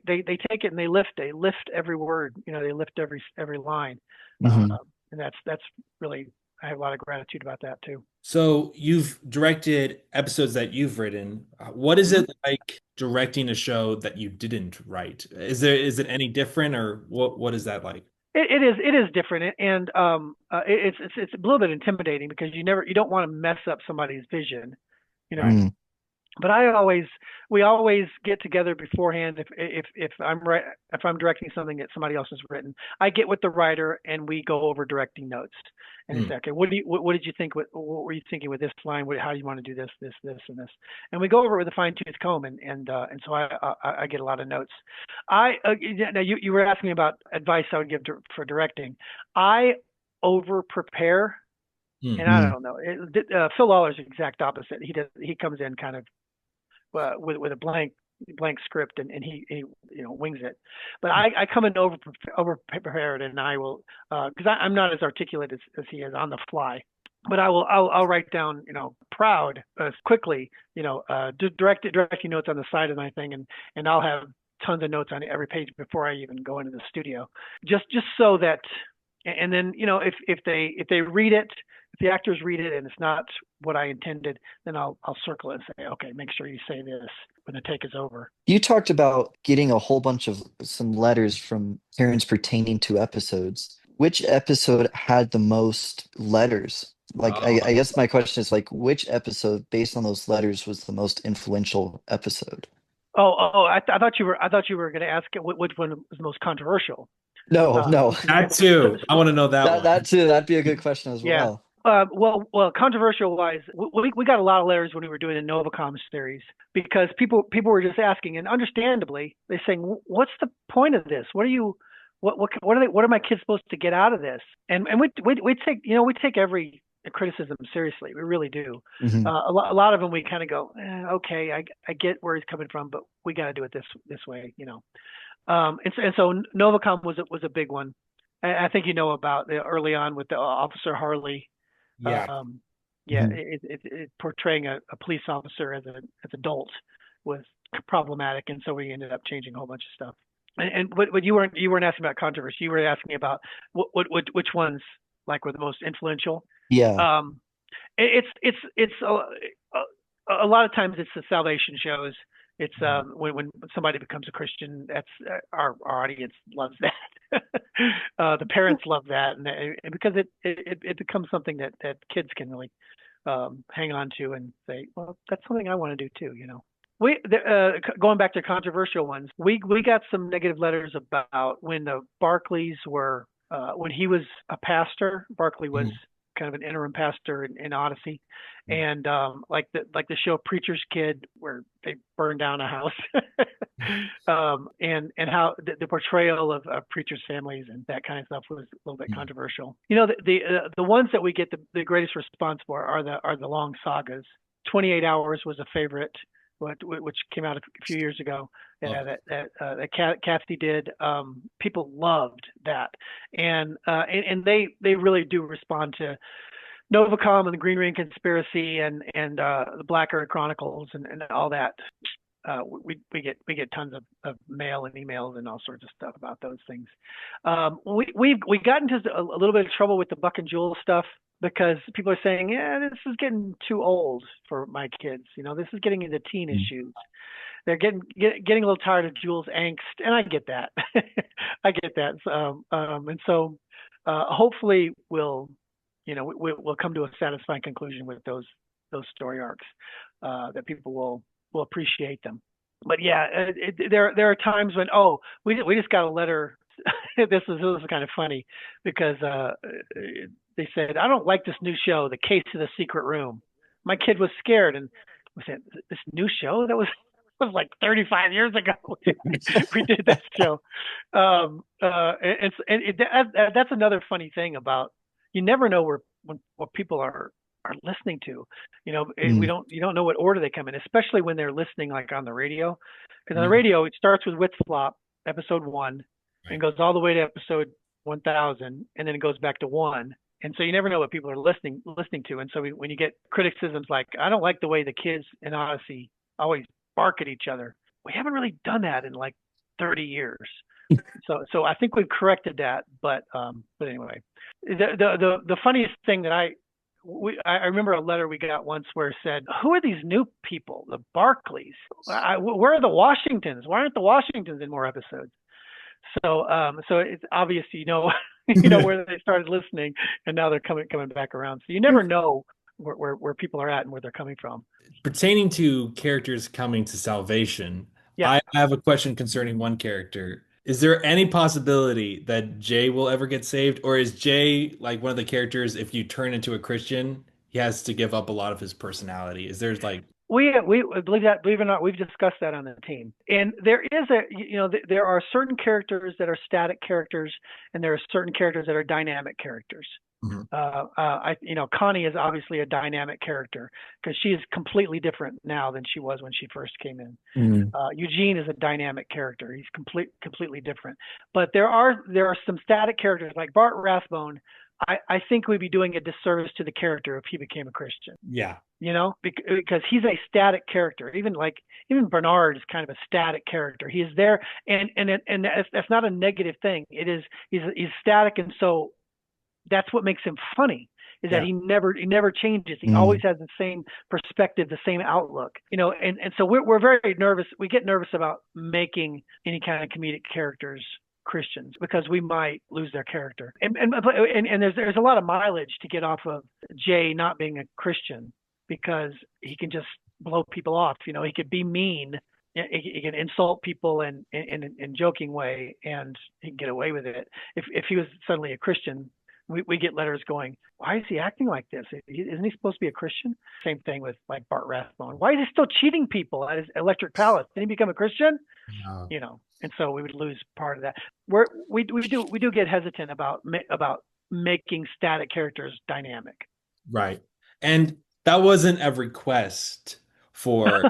take it and they lift every word. They lift every line, uh, Mhm. and that's really, I have a lot of gratitude about that too. So you've directed episodes that you've written. What is Mhm. it like directing a show that you didn't write? Is it any different, or what is that like? It is different, and it's a little bit intimidating because you don't want to mess up somebody's vision, you know. Right. Mm. But we always get together beforehand if I'm directing something that somebody else has written. I get with the writer and we go over directing notes and Hmm. say, okay, what did you think? What were you thinking with this line? How do you want to do this, and this? And we go over it with a fine tooth comb, and so I get a lot of notes. Now you were asking me about advice I would give for directing. I over prepare, and Hmm. I Mm. don't know. Phil Lawler's the exact opposite. He comes in kind of with a blank script, and he wings it. But I come in over prepared, and I will, because I'm not as articulate as he is on the fly. But I'll write down, proud, quickly, directing notes on the side of my thing, and I'll have tons of notes on every page before I even go into the studio, just so that, and then, if they read it, if the actors read it and it's not what I intended, then I'll circle it and say, okay, make sure you say this when the take is over. You talked about getting a whole bunch of some letters from parents pertaining to episodes. Which episode had the most letters? Like, I Oh, guess my question is like, which episode, based on those letters, was the most influential episode? I thought you were going to ask which one was the most controversial. No, no. that So, too. I want to know that That one. that too, that'd be a good question as yeah. well. Well, controversial wise, we got a lot of letters when we were doing the Novacom series because people were just asking, and understandably, they're saying, "What's the point of this? What are my kids supposed to get out of this?" And we take every criticism seriously. We really do. Hmm. A lot of them we kind of go, okay, I get where he's coming from, but we got to do it this way. And so Novacom was a big one. I think about early on with the Officer Harley. Yeah. um, yeah, Hmm. it portraying a police officer as adult was problematic, and so we ended up changing a whole bunch of stuff. But you weren't asking about controversy. You were asking about which ones like were the most influential. Yeah. Um, it's a lot of times it's the salvation shows. It's when somebody becomes a Christian. That's our audience loves that. The parents love that, and because it becomes something that kids can really hang on to and say, well, that's something I want to do too. Going back to controversial ones, we got some negative letters about when the Barclays were when he was a pastor. Barclay was Mhm. kind of an interim pastor in Odyssey, Mhm. and like the show Preacher's Kid, where they burned down a house. And how the portrayal of preachers' families and that kind of stuff was a little bit Mm. controversial. The ones that we get the greatest response for are the long sagas. 28 Hours was a favorite, which came out a few years ago. Love That Kathy did. People loved that, and they really do respond to Novacom and the Green Ring Conspiracy and the Black Earth Chronicles and all that. We get tons of mail and emails and all sorts of stuff about those things. We got into a little bit of trouble with the Buck and Jewel stuff because people are saying, yeah, this is getting too old for my kids. This is getting into teen it. issues. They're getting a little tired of Jewel's angst, and I get that. I get that. And so hopefully we'll come to a satisfying conclusion with those story arcs, that people will appreciate them. But yeah, there are times when we just got a letter. This was kind of funny because they said, I don't like this new show, The Case of the Secret Room. My kid was scared, and we said, this new show that was like 35 years ago. We did that show. That's another funny thing about, you never know what people are listening to. We Mm. don't you don't know what order they come in, especially when they're listening like on the radio. Because on the Mhm. radio it starts with Wits Flop, episode 1, and Right. goes all the way to episode 1000, and then it goes back to 1. And so you never know what people are listening to. And so when you get criticisms like, I don't like the way the kids in Odyssey always bark at each other. We haven't really done that in like 30 years. So I think we've corrected that. But anyway, the funniest thing that I remember a letter we got once where it said, who are these new people, the Barclays? Where are the Washingtons? Why aren't the Washingtons in more episodes? So it's obvious, where they started listening, and now they're coming back around. So you never know where people are at and where they're coming from. Pertaining to characters coming to salvation, Yeah. I have a question concerning one character. Is there any possibility that Jay will ever get saved, or is Jay like one of the characters, if you turn into a Christian, he has to give up a lot of his personality? Is there like, We believe that, believe it or not, we've discussed that on the team. And there is there are certain characters that are static characters, and there are certain characters that are dynamic characters. Mhm. Connie is obviously a dynamic character because she is completely different now than she was when she first came in. Mm. Eugene is a dynamic character; he's completely different. But there are some static characters like Bart Rathbone. I think we'd be doing a disservice to the character if he became a Christian. Yeah. Because he's a static character. Even Bernard is kind of a static character. He is there, and that's not a negative thing. It is he's static, and so that's what makes him funny. Is that Yeah. he never changes. He Mm. always has the same perspective, the same outlook. And so we're very nervous. We get nervous about making any kind of comedic characters Christians because we might lose their character. And there's a lot of mileage to get off of Jay not being a Christian because he can just blow people off. He could be mean. He can insult people in joking way, and he can get away with it. If he was suddenly a Christian, we get letters going, why is he acting like this? Isn't he supposed to be a Christian? Same thing with like Bart Rathbone. Why is he still cheating people at his electric palace? Didn't he become a Christian? No. And so we would lose part of that. We do get hesitant about making static characters dynamic. Right. And that wasn't a request for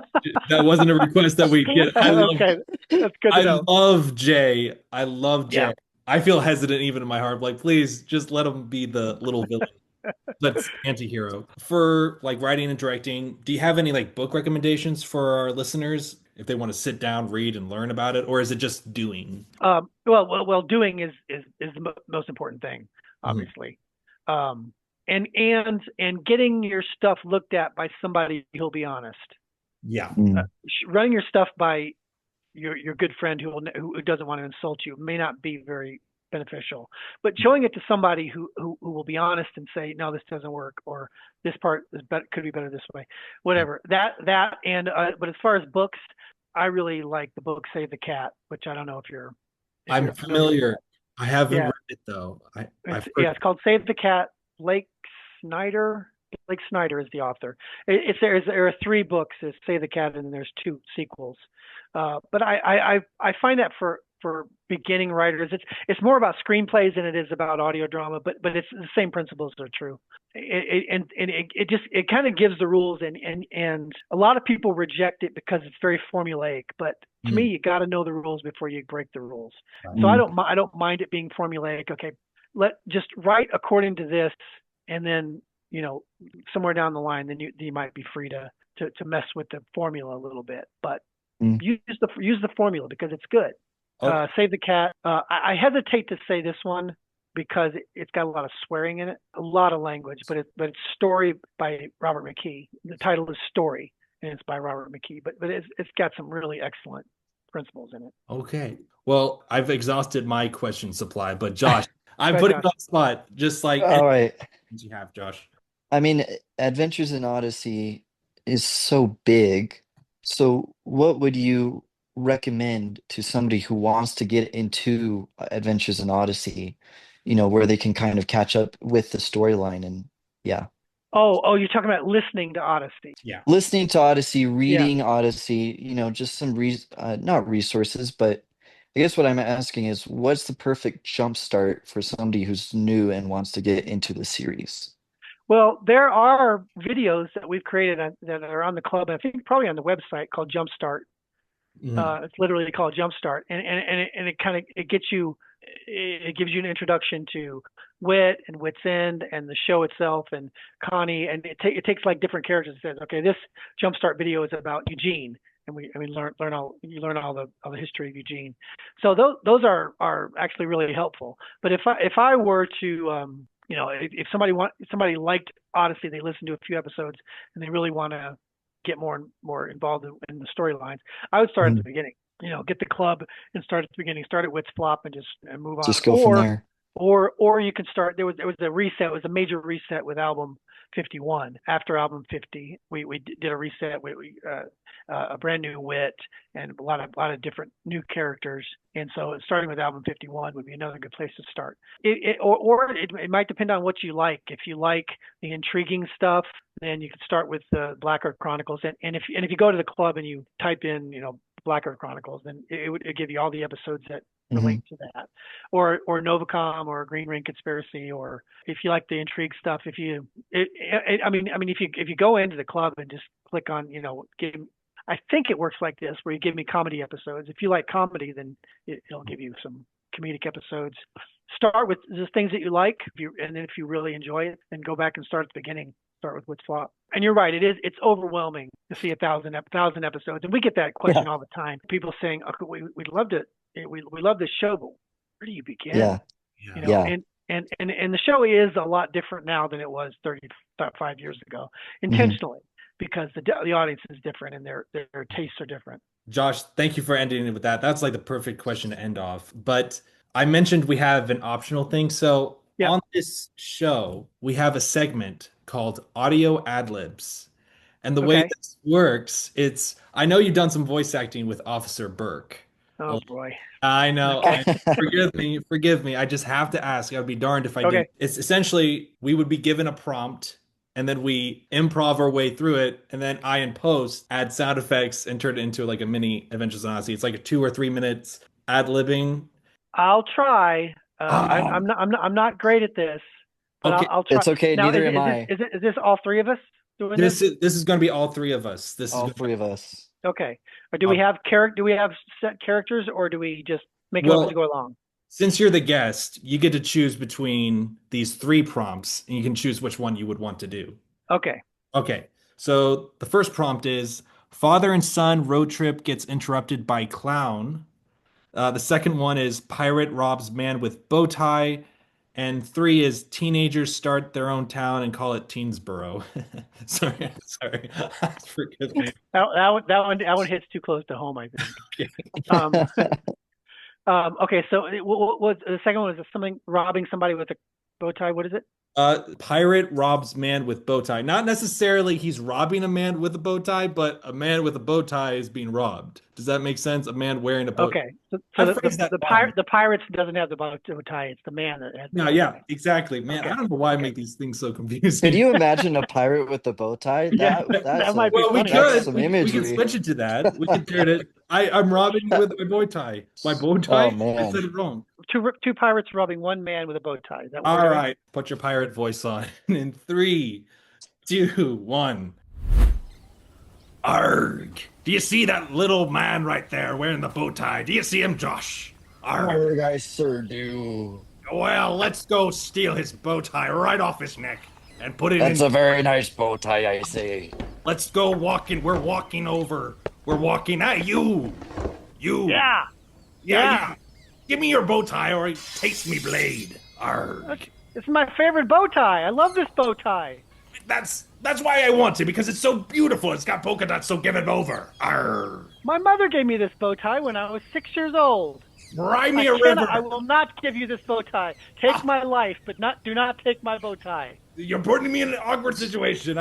that wasn't a request that we get. Okay, that's good to I know. love Jay. I love Jay. Yeah. I feel hesitant even in my heart. Like, please just let him be the little villain. That's anti-hero. For like writing and directing, do you have any like book recommendations for our listeners if they want to sit down, read, and learn about it, or is it just doing? Well, doing is the most important thing, Mhm. obviously. And getting your stuff looked at by somebody who'll be honest. Yeah. Mm. Running your stuff by your good friend who doesn't want to insult you may not be very beneficial. But showing it to somebody who will be honest and say, no, this doesn't work, or this part could be better this way, whatever. But as far as books, I really like the book Save the Cat, which I don't know if you're I'm familiar with familiar. that. I haven't Yeah. read it though. I've heard. It's called Save the Cat. Blake Snyder. Blake Snyder is the author. There are 3 books. There's Save the Cat, and then there's 2 sequels. But I find that for beginning writers, it's more about screenplays than it is about audio drama. But it's the same principles are true. It kind of gives the rules, and a lot of people reject it because it's very formulaic. But to me, Mm, you got to know the rules before you break the rules. right. So I don't mind it being formulaic. Okay, let just write according to this, and then somewhere down the line, then you might be free to mess with the formula a little bit. But Mm. use the formula because it's good. Okay. Save the cat. I hesitate to say this one because it's got a lot of swearing in it, a lot of language, but it's Story by Robert McKee. The title is Story, and it's by Robert McKee. But it's got some really excellent principles in it. Okay. Well, I've exhausted my question supply, but Josh, I'm Go ahead, putting Josh. you on the spot, just like any All right. questions you have, Josh. I mean, Adventures in Odyssey is so big. So, what would you recommend to somebody who wants to get into Adventures in Odyssey, where they can kind of catch up with the storyline and yeah. Oh, you're talking about listening to Odyssey. Yeah. Listening to Odyssey, Yeah. reading Odyssey, just some not resources, but I guess what I'm asking is what's the perfect jump start for somebody who's new and wants to get into the series? Well, there are videos that we've created that are on the club, and I think probably on the website called Jumpstart. Mhm. It's literally called Jumpstart, and it kind of it gives you an introduction to Wit and Wit's End and the show itself and Connie, and it takes like different characters and says, okay, this Jumpstart video is about Eugene, and we learn all the history of Eugene. So those are actually really helpful. But if I were to if somebody liked Odyssey, they listened to a few episodes and they really want to get more involved in the storylines, I would start at the Mhm. beginning. Get the club and start at the beginning. Start at Wit's Flop and just move on. Just go from there. Or you can start. There was a reset. It was a major reset with album 51. After album 50, we did a reset. A brand new Wit and a lot of different new characters. And so starting with album 51 would be another good place to start. It might depend on what you like. If you like the intriguing stuff, then you could start with the Black Earth Chronicles. And if you go to the club and you type in Black Earth Chronicles, then it would give you all the episodes that Hmm. relate to that, or Novacom or Green Ring Conspiracy, or if you like the intrigue stuff. I mean, if you go into the club and just click on I think it works like this, where you give me comedy episodes. If you like comedy, then it'll give you some comedic episodes. Start with the things that you like, and then if you really enjoy it, then go back and start at the beginning. Start with What's Flop. And you're right, it's overwhelming to see 1,000 episodes, and we get that Yeah. question all the time. People saying, "Okay, we loved it, we love this show, but where do you begin?" Yeah. Yeah. Yeah. And the show is a lot different now than it was 35 years ago, Hmm. intentionally, because the audience is different and their tastes are different. Josh, thank you for ending it with that. That's like the perfect question to end off. But I mentioned we have an optional thing. So Yeah. on this show, we have a segment called Audio Ad Libs. And the way Okay. this works, I know you've done some voice acting with Officer Burke. Oh boy. I know. Okay. Forgive me. Forgive me. I just have to ask. I'd be darned if I Okay. didn't. It's essentially we would be given a prompt and then we improv our way through it. And then I, in post, add sound effects and turn it into like a mini Adventures in Odyssey. It's like a 2 or 3 minutes ad libbing. I'll try. Oh, I'm not great at this, but okay. I'll try. It's okay. Now, Neither am I. is this all three of us doing this? This is going to be all three of us. This is All going to three of us. Okay. Or be, do we have set characters, or do we just make them up as we well, go along? since you're the guest, you get to choose between these three prompts and you can choose which one you would want to do. Okay. Okay, so the first prompt is father and son road trip gets interrupted by clown. The second one is pirate robs man with bow tie. And three is teenagers start their own town and call it Teensboro. Sorry. Forgive me. That one hits too close to home, I think. Um, okay. So what the second one is something robbing somebody with a bow tie. What is it? Pirate robs man with bow tie. Not necessarily he's robbing a man with a bow tie, but a man with a bow tie is being robbed. Does that make sense? A man wearing a bow tie. Okay. So I the phrased that wrong. the pirates doesn't have the bow tie. It's the man that has the No, bow yeah, tie. exactly. Man, Okay. I don't know why I Okay. make these things so Could confusing. you imagine a pirate with a bow tie? Yeah. That's That might be Well, we funny. that's could. some We could imagery. switch it to that. We could turn it. I'm robbing you with my bow tie. My bow Oh tie? I said man. it wrong. Two pirates robbing one man with a bow tie. Is that what we're All doing? right, put your pirate voice on. In three, two, one. Arg! Do you see that little man right there wearing the bow tie? Do you see him, Josh? Arg! Arg, I sure do. Well, let's go steal his bow tie right off his neck and put it That's in. a very nice bow tie, I say. Let's go walking. We're walking over. We're walking. Hey, you! You! Yeah. Yeah! Give me your bow tie or it takes me blade. Arg! It's my favorite bow tie. I love this bow tie. That's why I want it, because it's so beautiful. It's got polka dots, so give it over. Arr. My mother gave me this bow tie when I was 6 years old. Cry me a river. I will not give you this bow tie. Take my life, but do not take my bow tie. You're putting me in an awkward situation.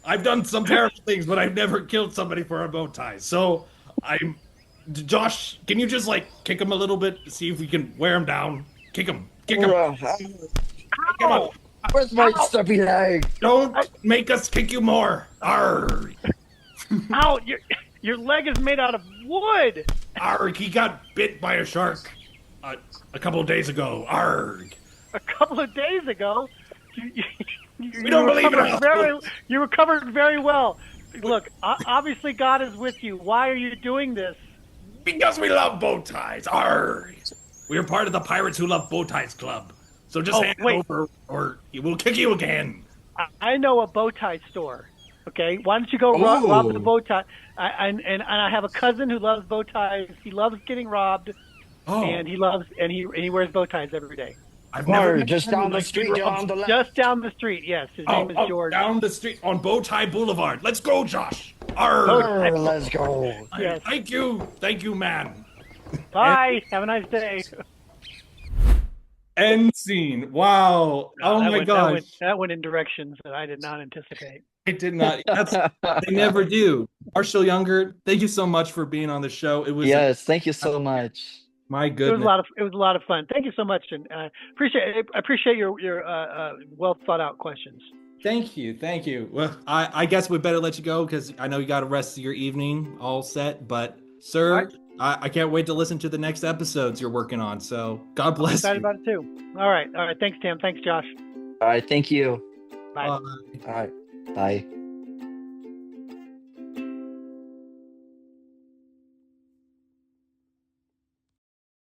I've done some terrible things, but I've never killed somebody for a bow tie. So Josh, can you just like kick him a little bit to see if we can wear him down? Kick him. Kick him. Come on. Where's my stubby leg? Don't make us kick you more. Arr. Ow! Your leg is made out of wood. Arg, he got bit by a shark a couple of days ago. Arg. A couple of days ago. We don't believe it. You recovered very well. Look, obviously God is with you. Why are you doing this? Because we love bow ties. Arg. We're part of the Pirates Who Love Bow Ties Club. So just hand it over, or we'll kick you again. I know a bow tie store. Okay, why don't you go rob the bow tie? And I have a cousin who loves bow ties. He loves getting robbed, and he wears bow ties every day. I've never just down the street on the left. Just down the street, yes. His name is George. Down the street on Bow Tie Boulevard. Let's go, Josh. Arr. Let's go. Yes. Thank you, man. Bye. Have a nice day. End scene. Wow. Oh my gosh. That went in directions that I did not anticipate. I did not. They never do. Marshal Younger, thank you so much for being on the show. It was Thank you so much. My goodness. It was a lot of fun. Thank you so much, and I appreciate your well thought out questions. Thank you. Well, I guess we better let you go because I know you got the rest of your evening all set. But sir, right. I can't wait to listen to the next episodes you're working on. So God bless you. I'm excited about it too. All right. Thanks, Tim. Thanks, Josh. All right. Thank you. Bye. All right. Bye.